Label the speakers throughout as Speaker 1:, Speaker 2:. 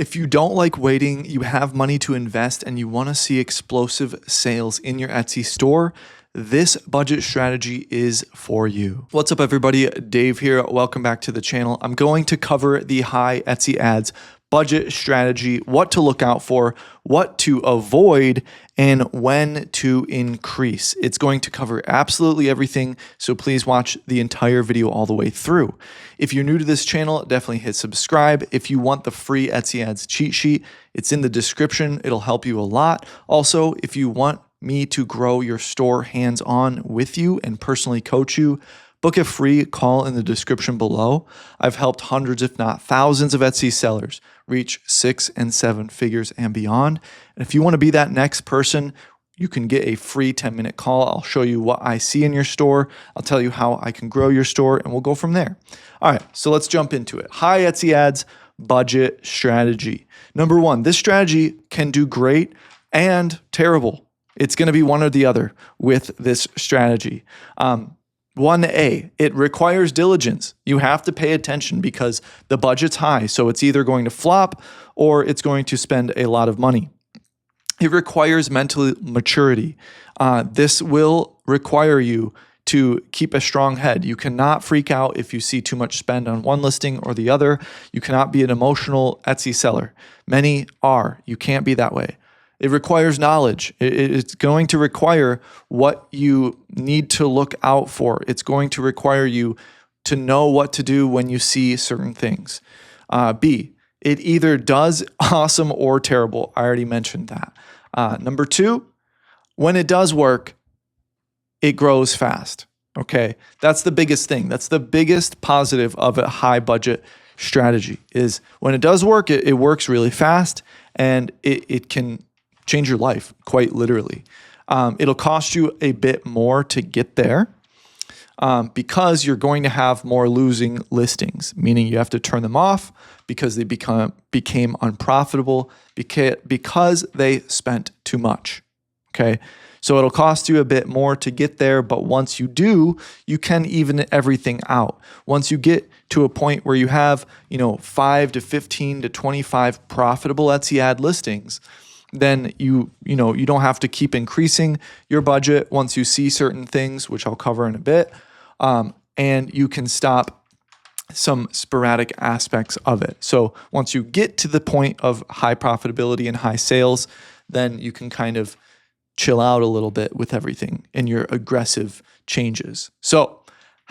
Speaker 1: If you don't like waiting, you have money to invest, and you want to see explosive sales in your Etsy store, this budget strategy is for you. What's up, everybody? Dave here. Welcome back to the channel. I'm going to cover the high Etsy ads budget strategy, what to look out for, what to avoid, and when to increase. It's going to cover absolutely everything, so please watch the entire video all the way through. If you're new to this channel, definitely hit subscribe. If you want the free Etsy ads cheat sheet, it's in the description. It'll help you a lot. Also, if you want me to grow your store hands-on with you and personally coach you, book a free call in the description below. I've helped hundreds, if not thousands, of Etsy sellers reach 6 and 7 figures and beyond. And if you want to be that next person, you can get a free 10-minute call. I'll show you what I see in your store. I'll tell you how I can grow your store, and we'll go from there. All right, so let's jump into it. High Etsy ads budget strategy. Number one, this strategy can do great and terrible. It's going to be one or the other with this strategy. 1A, it requires diligence. You have to pay attention because the budget's high, so it's either going to flop or it's going to spend a lot of money. It requires mental maturity. This will require you to keep a strong head. You cannot freak out if you see too much spend on one listing or the other. You cannot be an emotional Etsy seller. Many are. You can't be that way. It requires knowledge. It's going to require what you need to look out for. It's going to require you to know what to do when you see certain things. B, it either does awesome or terrible. I already mentioned that. Number two, when it does work, it grows fast. Okay, that's the biggest thing. That's the biggest positive of a high budget strategy is when it does work, it works really fast, and it can change your life, quite literally. It'll cost you a bit more to get there because you're going to have more losing listings, meaning you have to turn them off because they became unprofitable because they spent too much. Okay, so it'll cost you a bit more to get there, but once you do, you can even everything out. Once you get to a point where you have 5 to 15 to 25 profitable Etsy ad listings, then you don't have to keep increasing your budget once you see certain things, which I'll cover in a bit, and you can stop some sporadic aspects of it. So once you get to the point of high profitability and high sales, then you can kind of chill out a little bit with everything in your aggressive changes. So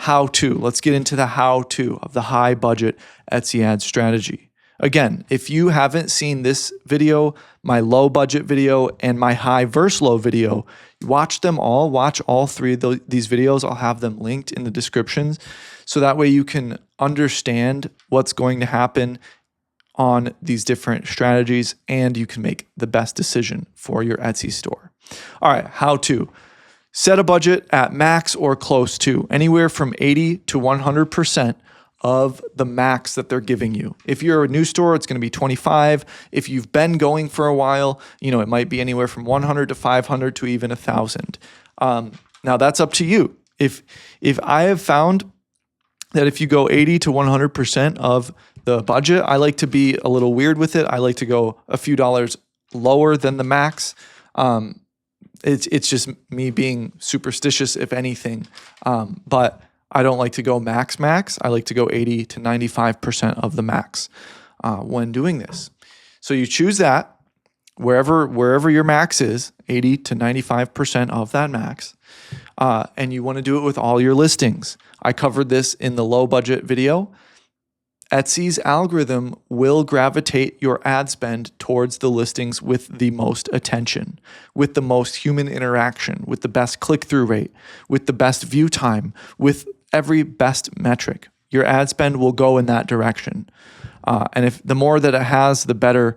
Speaker 1: let's get into the how-to of the high budget Etsy ad strategy. Again, if you haven't seen this video, my low budget video, and my high versus low video, watch them all. Watch all three of these videos. I'll have them linked in the descriptions. So that way you can understand what's going to happen on these different strategies and you can make the best decision for your Etsy store. All right, how to. Set a budget at max or close to, anywhere from 80 to 100% of the max that they're giving you. If you're a new store, it's going to be 25. If you've been going for a while, it might be anywhere from 100 to 500 to even 1,000. Now that's up to you. If I have found that if you go 80 to 100% of the budget, I like to be a little weird with it. I like to go a few dollars lower than the max. It's just me being superstitious, if anything. But I don't like to go max. I like to go 80 to 95% of the max when doing this. So you choose that wherever your max is, 80 to 95% of that max, and you want to do it with all your listings. I covered this in the low budget video. Etsy's algorithm will gravitate your ad spend towards the listings with the most attention, with the most human interaction, with the best click-through rate, with the best view time, with every best metric. Your ad spend will go in that direction. And if the more that it has, the better,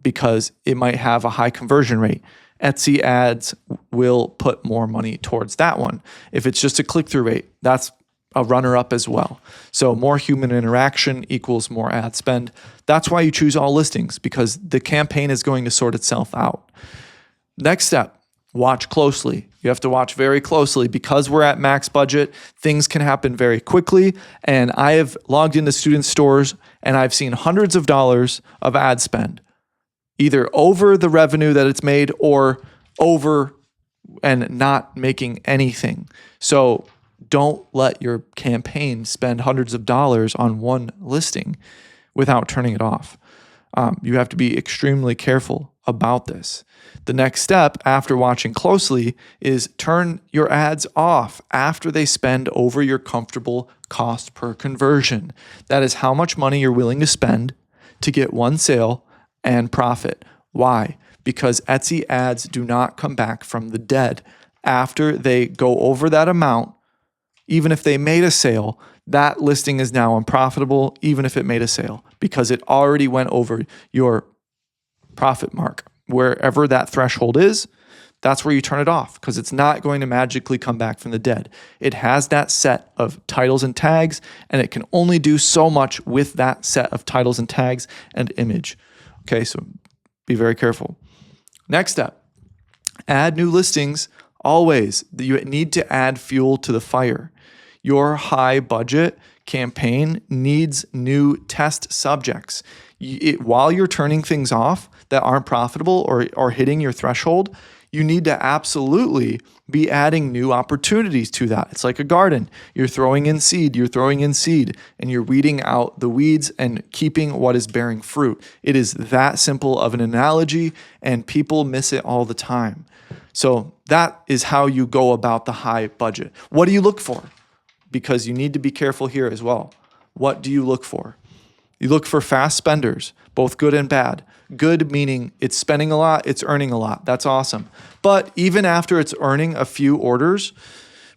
Speaker 1: because it might have a high conversion rate. Etsy ads will put more money towards that one. If it's just a click-through rate, that's a runner-up as well. So more human interaction equals more ad spend. That's why you choose all listings, because the campaign is going to sort itself out. Next step, watch closely. You have to watch very closely because we're at max budget. Things can happen very quickly. And I have logged into student stores and I've seen hundreds of dollars of ad spend, either over the revenue that it's made or over and not making anything. So don't let your campaign spend hundreds of dollars on one listing without turning it off. You have to be extremely careful about this. The next step after watching closely is turn your ads off after they spend over your comfortable cost per conversion. That is how much money you're willing to spend to get one sale and profit. Why? Because Etsy ads do not come back from the dead. After they go over that amount, even if they made a sale, that listing is now unprofitable, even if it made a sale, because it already went over your profit mark. Wherever that threshold is, that's where you turn it off, because it's not going to magically come back from the dead. It has that set of titles and tags, and it can only do so much with that set of titles and tags and image. Okay, so be very careful. Next step, add new listings. Always, you need to add fuel to the fire. Your high budget campaign needs new test subjects. While you're turning things off that aren't profitable or hitting your threshold, you need to absolutely be adding new opportunities to that. It's like a garden. You're throwing in seed, and you're weeding out the weeds and keeping what is bearing fruit. It is that simple of an analogy, and people miss it all the time. So that is how you go about the high budget. What do you look for? Because you need to be careful here as well. What do you look for? You look for fast spenders, both good and bad. Good meaning it's spending a lot, it's earning a lot. That's awesome. But even after it's earning a few orders,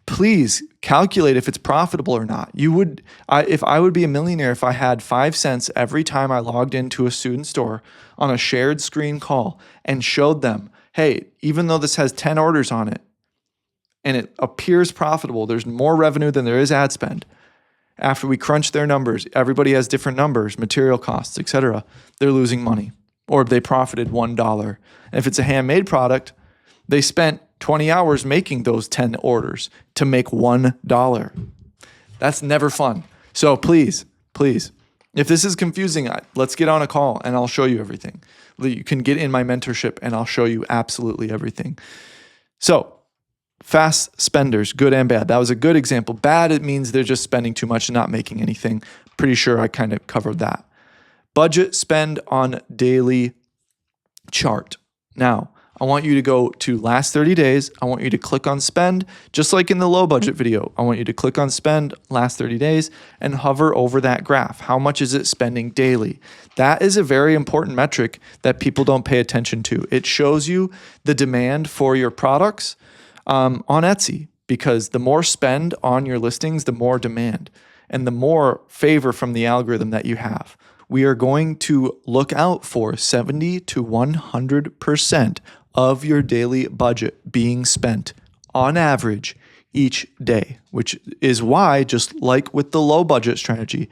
Speaker 1: please calculate if it's profitable or not. If I would be a millionaire if I had 5 cents every time I logged into a student store on a shared screen call and showed them, hey, even though this has 10 orders on it, and it appears profitable, there's more revenue than there is ad spend. After we crunch their numbers, everybody has different numbers, material costs, etc. They're losing money, or they profited $1. And if it's a handmade product, they spent 20 hours making those 10 orders to make $1. That's never fun. So please, if this is confusing, let's get on a call and I'll show you everything. You can get in my mentorship and I'll show you absolutely everything. So, fast spenders, good and bad. That was a good example. Bad, it means they're just spending too much and not making anything. Pretty sure I kind of covered that. Budget spend on daily chart. Now, I want you to go to last 30 days. I want you to click on spend, just like in the low budget video. I want you to click on spend last 30 days and hover over that graph. How much is it spending daily? That is a very important metric that people don't pay attention to. It shows you the demand for your products on Etsy, because the more spend on your listings, the more demand and the more favor from the algorithm that you have. We are going to look out for 70 to 100% of your daily budget being spent on average each day, which is why, just like with the low budget strategy,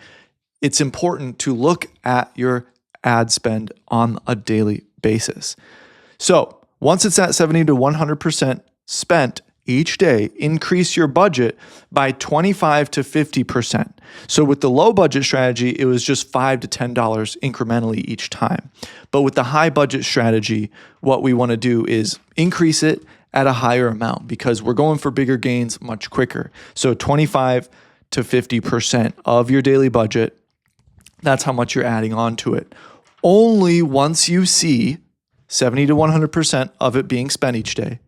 Speaker 1: it's important to look at your ad spend on a daily basis. So once it's at 70 to 100% spent each day, increase your budget by 25 to 50%. So with the low budget strategy, it was just $5 to $10 incrementally each time. But with the high budget strategy, what we want to do is increase it at a higher amount, because we're going for bigger gains much quicker. So 25 to 50% of your daily budget, that's how much you're adding on to it. Only once you see 70 to 100% of it being spent each day,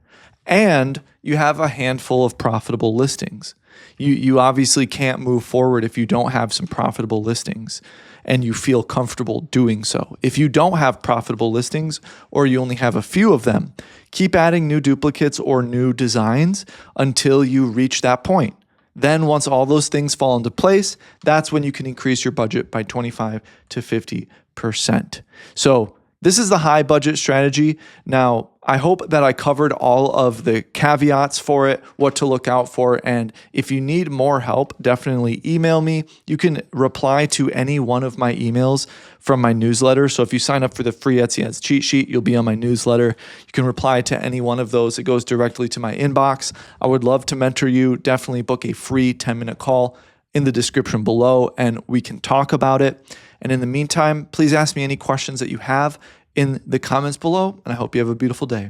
Speaker 1: and you have a handful of profitable listings. You obviously can't move forward if you don't have some profitable listings and you feel comfortable doing so. If you don't have profitable listings, or you only have a few of them, keep adding new duplicates or new designs until you reach that point. Then once all those things fall into place, that's when you can increase your budget by 25 to 50%. So this is the high budget strategy. Now, I hope that I covered all of the caveats for it, what to look out for. And if you need more help, definitely email me. You can reply to any one of my emails from my newsletter. So if you sign up for the free Etsy Ads cheat sheet, you'll be on my newsletter. You can reply to any one of those. It goes directly to my inbox. I would love to mentor you. Definitely book a free 10-minute call in the description below and we can talk about it. And in the meantime, please ask me any questions that you have in the comments below, and I hope you have a beautiful day.